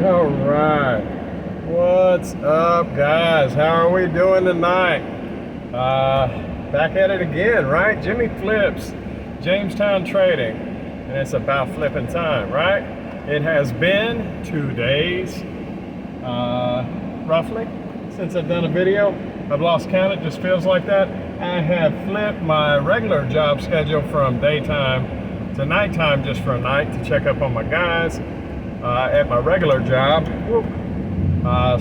All right, what's up, guys? How are we doing tonight? Back at it again, right? Jimmy Flips, Jamestown Trading, and it's about flipping time, right? It has been 2 days, roughly, since I've done a video. I've lost count, it just feels like that. I have flipped my regular job schedule from daytime to nighttime just for a night to check up on my guys at my regular job. I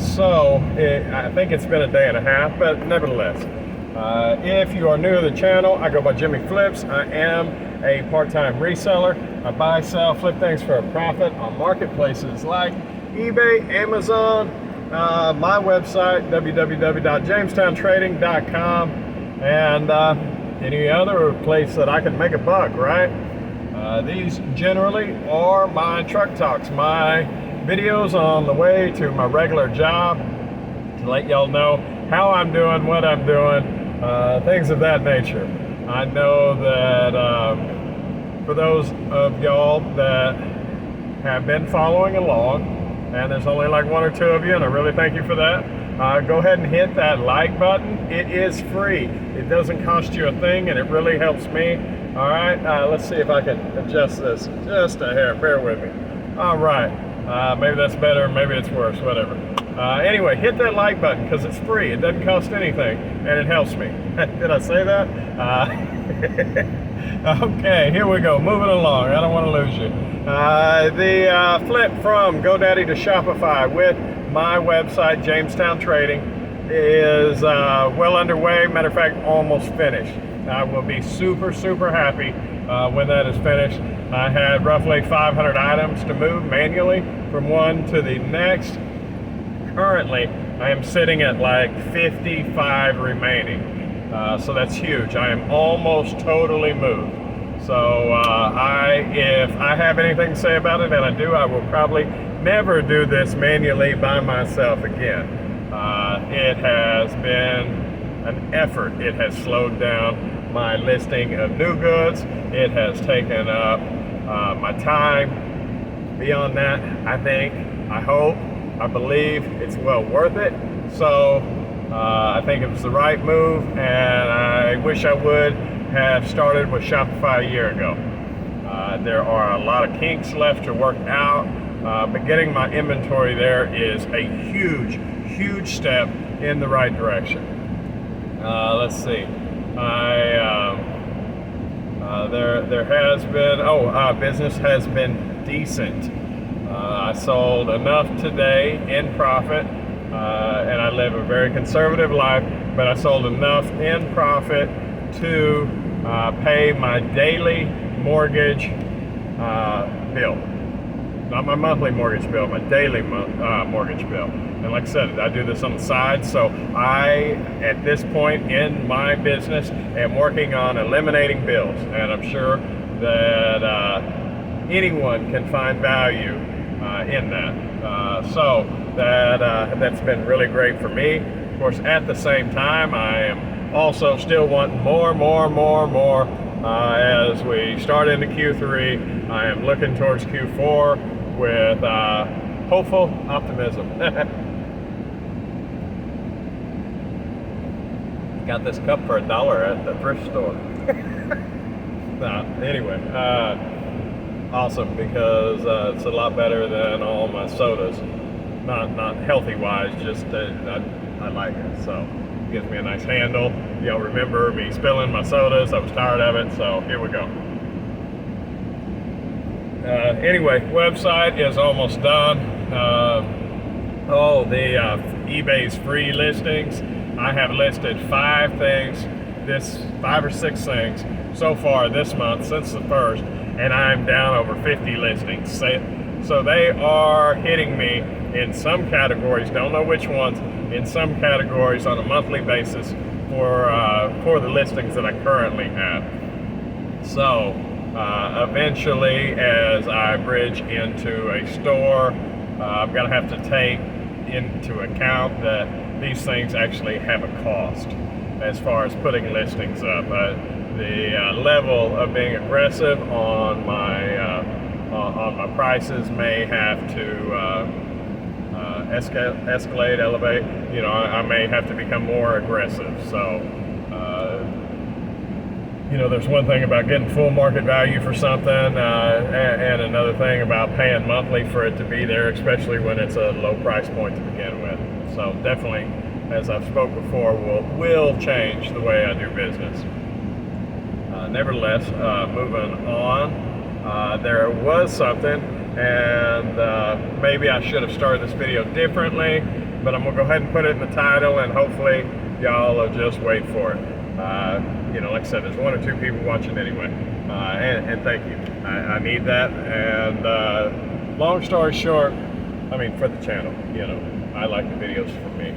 think it's been a day and a half, but nevertheless, if you are new to the channel, I go by Jimmy Flips. I am a part-time reseller. I buy, sell, flip things for a profit on marketplaces like eBay, Amazon, my website, www.jamestowntrading.com, and any other place that I can make a buck, right? These generally are my truck talks, my videos on the way to my regular job to let y'all know how I'm doing, what I'm doing, things of that nature. I know that for those of y'all that have been following along, and there's only like 1 or 2 of you, and I really thank you for that, go ahead and hit that like button. It is free. It doesn't cost you a thing, and it really helps me. All right, let's see if I can adjust this just a hair. Bear with me. All right, maybe that's better, maybe it's worse, whatever. Anyway, hit that like button because it's free. It doesn't cost anything, and it helps me. Did I say that? Okay, here we go. Moving along. I don't want to lose you. The flip from GoDaddy to Shopify with my website, Jamestown Trading, is well underway. Matter of fact, almost finished. I will be super, super happy when that is finished. I had roughly 500 items to move manually from one to the next. Currently, I am sitting at like 55 remaining. So that's huge. I am almost totally moved. So if I have anything to say about it, and I do, I will probably never do this manually by myself again. It has been an effort. It has slowed down my listing of new goods. It has taken up my time. Beyond that, I think, I hope, I believe it's well worth it. So I think it was the right move, and I wish I would have started with Shopify a year ago. There are a lot of kinks left to work out, but getting my inventory there is a huge, huge step in the right direction. Let's see. There has been, business has been decent. I sold enough today in profit, and I live a very conservative life, but I sold enough in profit to pay my daily mortgage bill. Not my monthly mortgage bill, my daily mortgage bill. And like I said, I do this on the side, so I, at this point in my business, am working on eliminating bills, and I'm sure that anyone can find value in that. So that's been really great for me. Of course, at the same time, I am also still wanting more. As we start into Q3, I am looking towards Q4 with hopeful optimism. Got this cup for $1 at the thrift store. Anyway, awesome, because it's a lot better than all my sodas. Not healthy wise, just I like it. So it gives me a nice handle. Y'all remember me spilling my sodas. I was tired of it, so here we go. Anyway, website is almost done. eBay's free listings. I have listed 5 or 6 things so far this month since the 1st, and I'm down over 50 listings. So they are hitting me in some categories, don't know which ones, in some categories on a monthly basis for the listings that I currently have. So eventually, as I bridge into a store, I'm going to have to take into account that these things actually have a cost as far as putting listings up. The level of being aggressive on my prices may have to escalate, elevate, I may have to become more aggressive. So, there's one thing about getting full market value for something, and another thing about paying monthly for it to be there, especially when it's a low price point to begin with. So definitely, as I've spoke before, will change the way I do business. Nevertheless, moving on, there was something, and maybe I should have started this video differently, but I'm gonna go ahead and put it in the title, and hopefully y'all will just wait for it. Like I said, there's 1 or 2 people watching anyway, and thank you. I need that. And long story short, for the channel, I like the videos for me.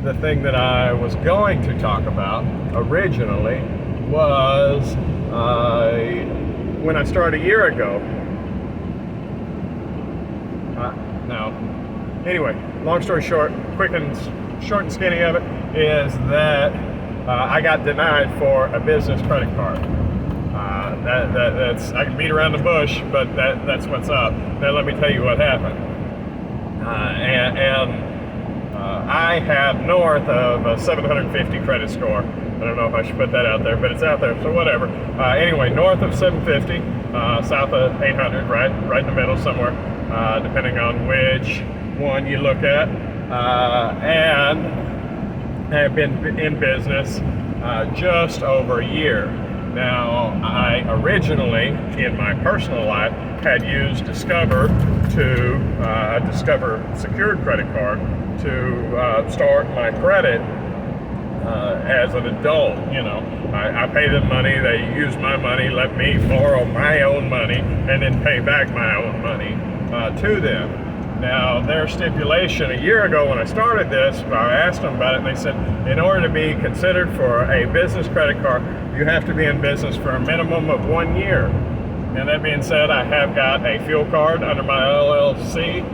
The thing that I was going to talk about originally was when I started a year ago. Anyway, long story short, short and skinny of it is that I got denied for a business credit card. That's, I can beat around the bush, but that's what's up. Now let me tell you what happened. I had north of a 750 credit score. I don't know if I should put that out there, but it's out there, so whatever. Anyway, north of 750, south of 800, right in the middle somewhere, depending on which one you look at. And have been in business just over a year. Now, I originally, in my personal life, had used Discover Discover secured credit card to start my credit as an adult. I pay them money, they use my money, let me borrow my own money, and then pay back my own money to them. Now, their stipulation a year ago when I started this, I asked them about it, and they said, in order to be considered for a business credit card, you have to be in business for a minimum of 1 year. And that being said, I have got a fuel card under my LLC,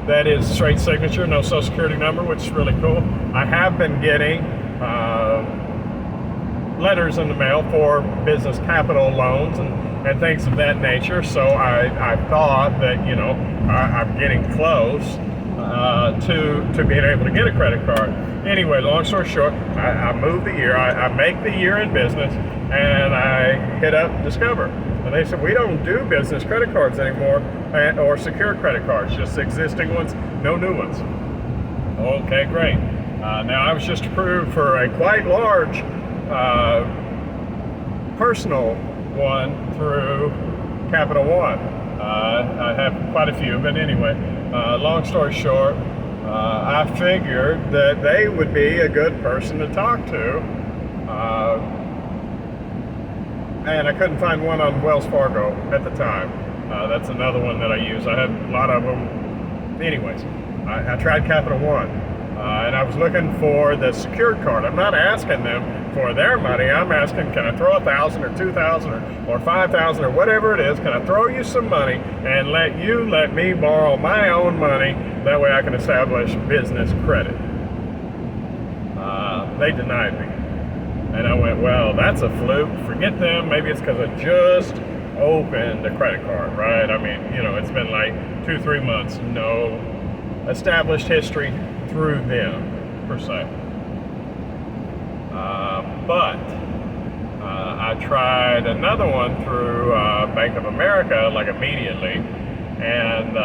that is straight signature, no social security number, which is really cool. I have been getting letters in the mail for business capital loans and things of that nature, so I thought that, I'm getting close to being able to get a credit card. Anyway, long story short, I moved the year, I make the year in business, and I hit up Discover. And they said, we don't do business credit cards anymore, or secure credit cards, just existing ones, no new ones. Okay, great. Now, I was just approved for a quite large personal one through Capital One. I have quite a few, but anyway, long story short, I figured that they would be a good person to talk to, and I couldn't find one on Wells Fargo at the time. That's another one that I use. I had a lot of them. Anyways, I tried Capital One, and I was looking for the secured card. I'm not asking them for their money. I'm asking, can I throw $1,000 or $2,000 or $5,000 or whatever it is? Can I throw you some money and let me borrow my own money? That way I can establish business credit. They denied me. And I went, well, that's a fluke. Forget them. Maybe it's because I just opened a credit card, right? It's been like 2-3 months. No established history through them, per se. But I tried another one through Bank of America, like immediately, and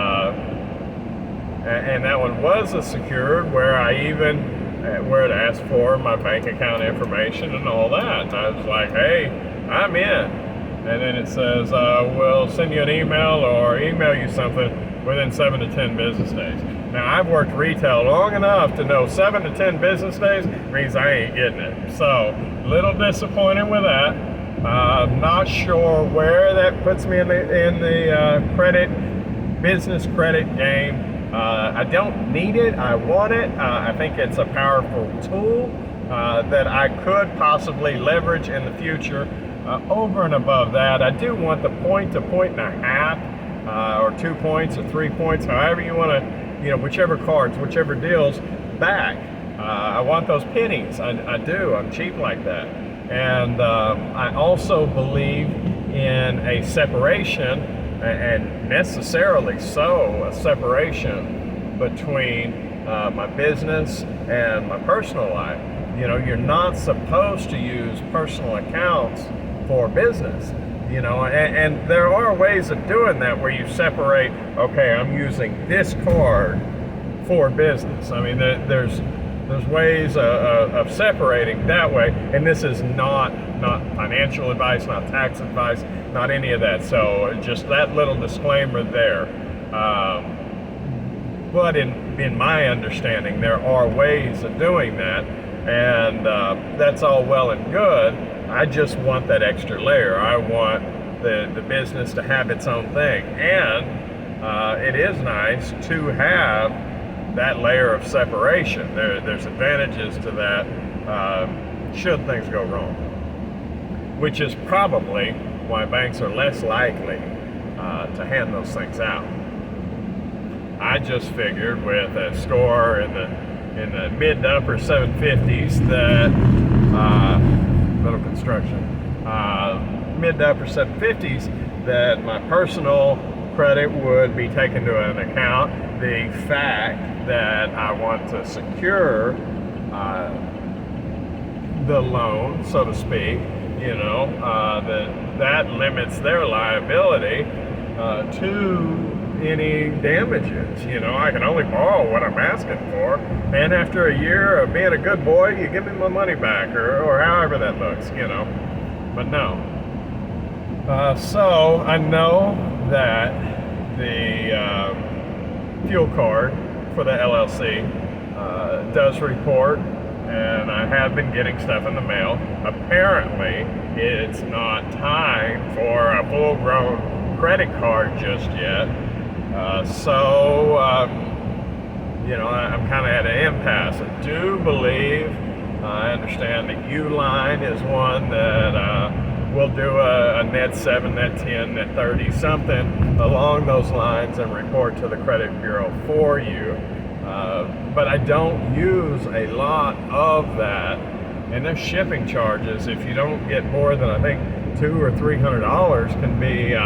that one was a secured, where it asked for my bank account information and all that. And I was like, hey, I'm in. And then it says, we'll send you an email or email you something within 7 to 10 business days. Now, I've worked retail long enough to know 7 to 10 business days means I ain't getting it. So, a little disappointed with that. Not sure where that puts me in the business credit game. I don't need it. I want it. I think it's a powerful tool that I could possibly leverage in the future. Over and above that, I do want the point to point and a half, or 2 points or 3 points, however you want to, whichever cards, whichever deals back. I want those pennies. I do. I'm cheap like that. And I also believe in a separation, and necessarily so, a separation between my business and my personal life. You're not supposed to use personal accounts for business. And there are ways of doing that where you separate, okay, I'm using this card for business. I mean, there's ways of separating that way, and this is not financial advice, not tax advice, not any of that. So just that little disclaimer there. But in my understanding, there are ways of doing that, and that's all well and good. I just want that extra layer. I want the business to have its own thing, and it is nice to have that layer of separation. There's advantages to that should things go wrong, which is probably why banks are less likely to hand those things out. I just figured with a score in the mid to upper 750s that little construction, mid to upper 750s, that my personal credit would be taken to an account. The fact that I want to secure the loan, so to speak, that limits their liability to any damages. I can only borrow what I'm asking for, and after a year of being a good boy, you give me my money back, or however that looks, but no. So I know that the fuel card for the LLC does report, and I have been getting stuff in the mail. Apparently, it's not time for a full-grown credit card just yet. So I'm kind of at an impasse. I do believe, I understand that Uline is one that will do a net 7, net 10, net 30, something along those lines, and report to the credit bureau for you. But I don't use a lot of that, and there's shipping charges. If you don't get more than, I think, $200 or $300, can be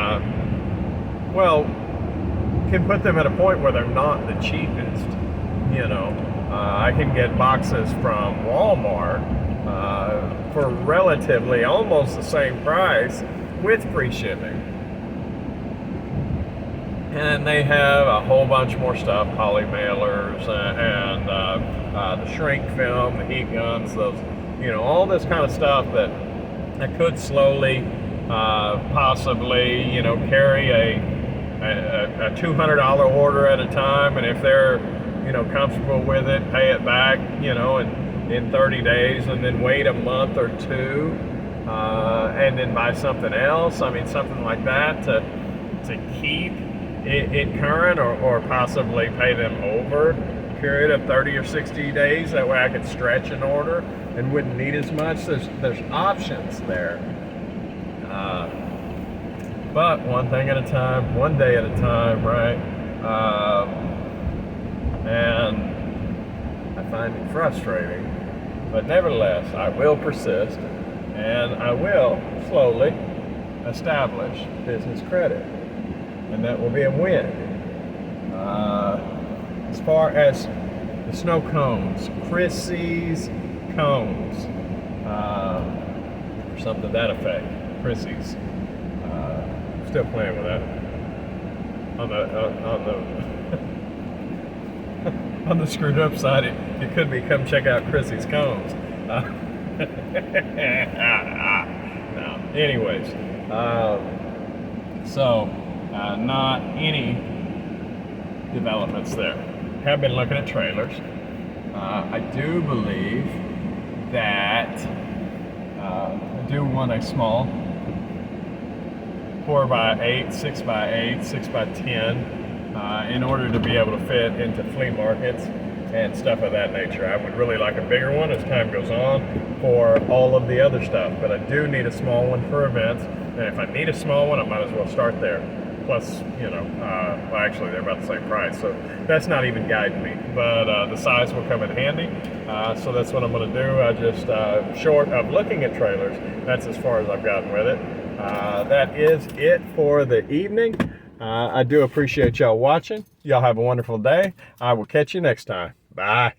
can put them at a point where they're not the cheapest. I can get boxes from Walmart for relatively almost the same price with free shipping. And they have a whole bunch more stuff, poly mailers and the shrink film, the heat guns, those, all this kind of stuff that could slowly, possibly, carry a $200 order at a time, and if they're comfortable with it, pay it back in 30 days, and then wait a month or two, and then buy something else. I mean, something like that to keep it current, or possibly pay them over a period of 30 or 60 days. That way I could stretch an order and wouldn't need as much. There's options there. But one thing at a time, one day at a time, right? And I find it frustrating, but nevertheless, I will persist, and I will slowly establish business credit, and that will be a win. As far as the snow cones, Chrissy's cones, or something to that effect, Chrissy's. Still playing with that on the screwed up side. It could be, come check out Chrissy's cones. No. Anyways, so not any developments there. Have been looking at trailers. I do believe that I do want a small 4x8, 6x8, 6x10 in order to be able to fit into flea markets and stuff of that nature. I would really like a bigger one as time goes on for all of the other stuff, but I do need a small one for events, and if I need a small one, I might as well start there. Plus, well, actually they're about the same price, so that's not even guiding me, but the size will come in handy. So that's what I'm going to do. I just, short of looking at trailers, that's as far as I've gotten with it. That is it for the evening. I do appreciate y'all watching. Y'all have a wonderful day. I will catch you next time. Bye.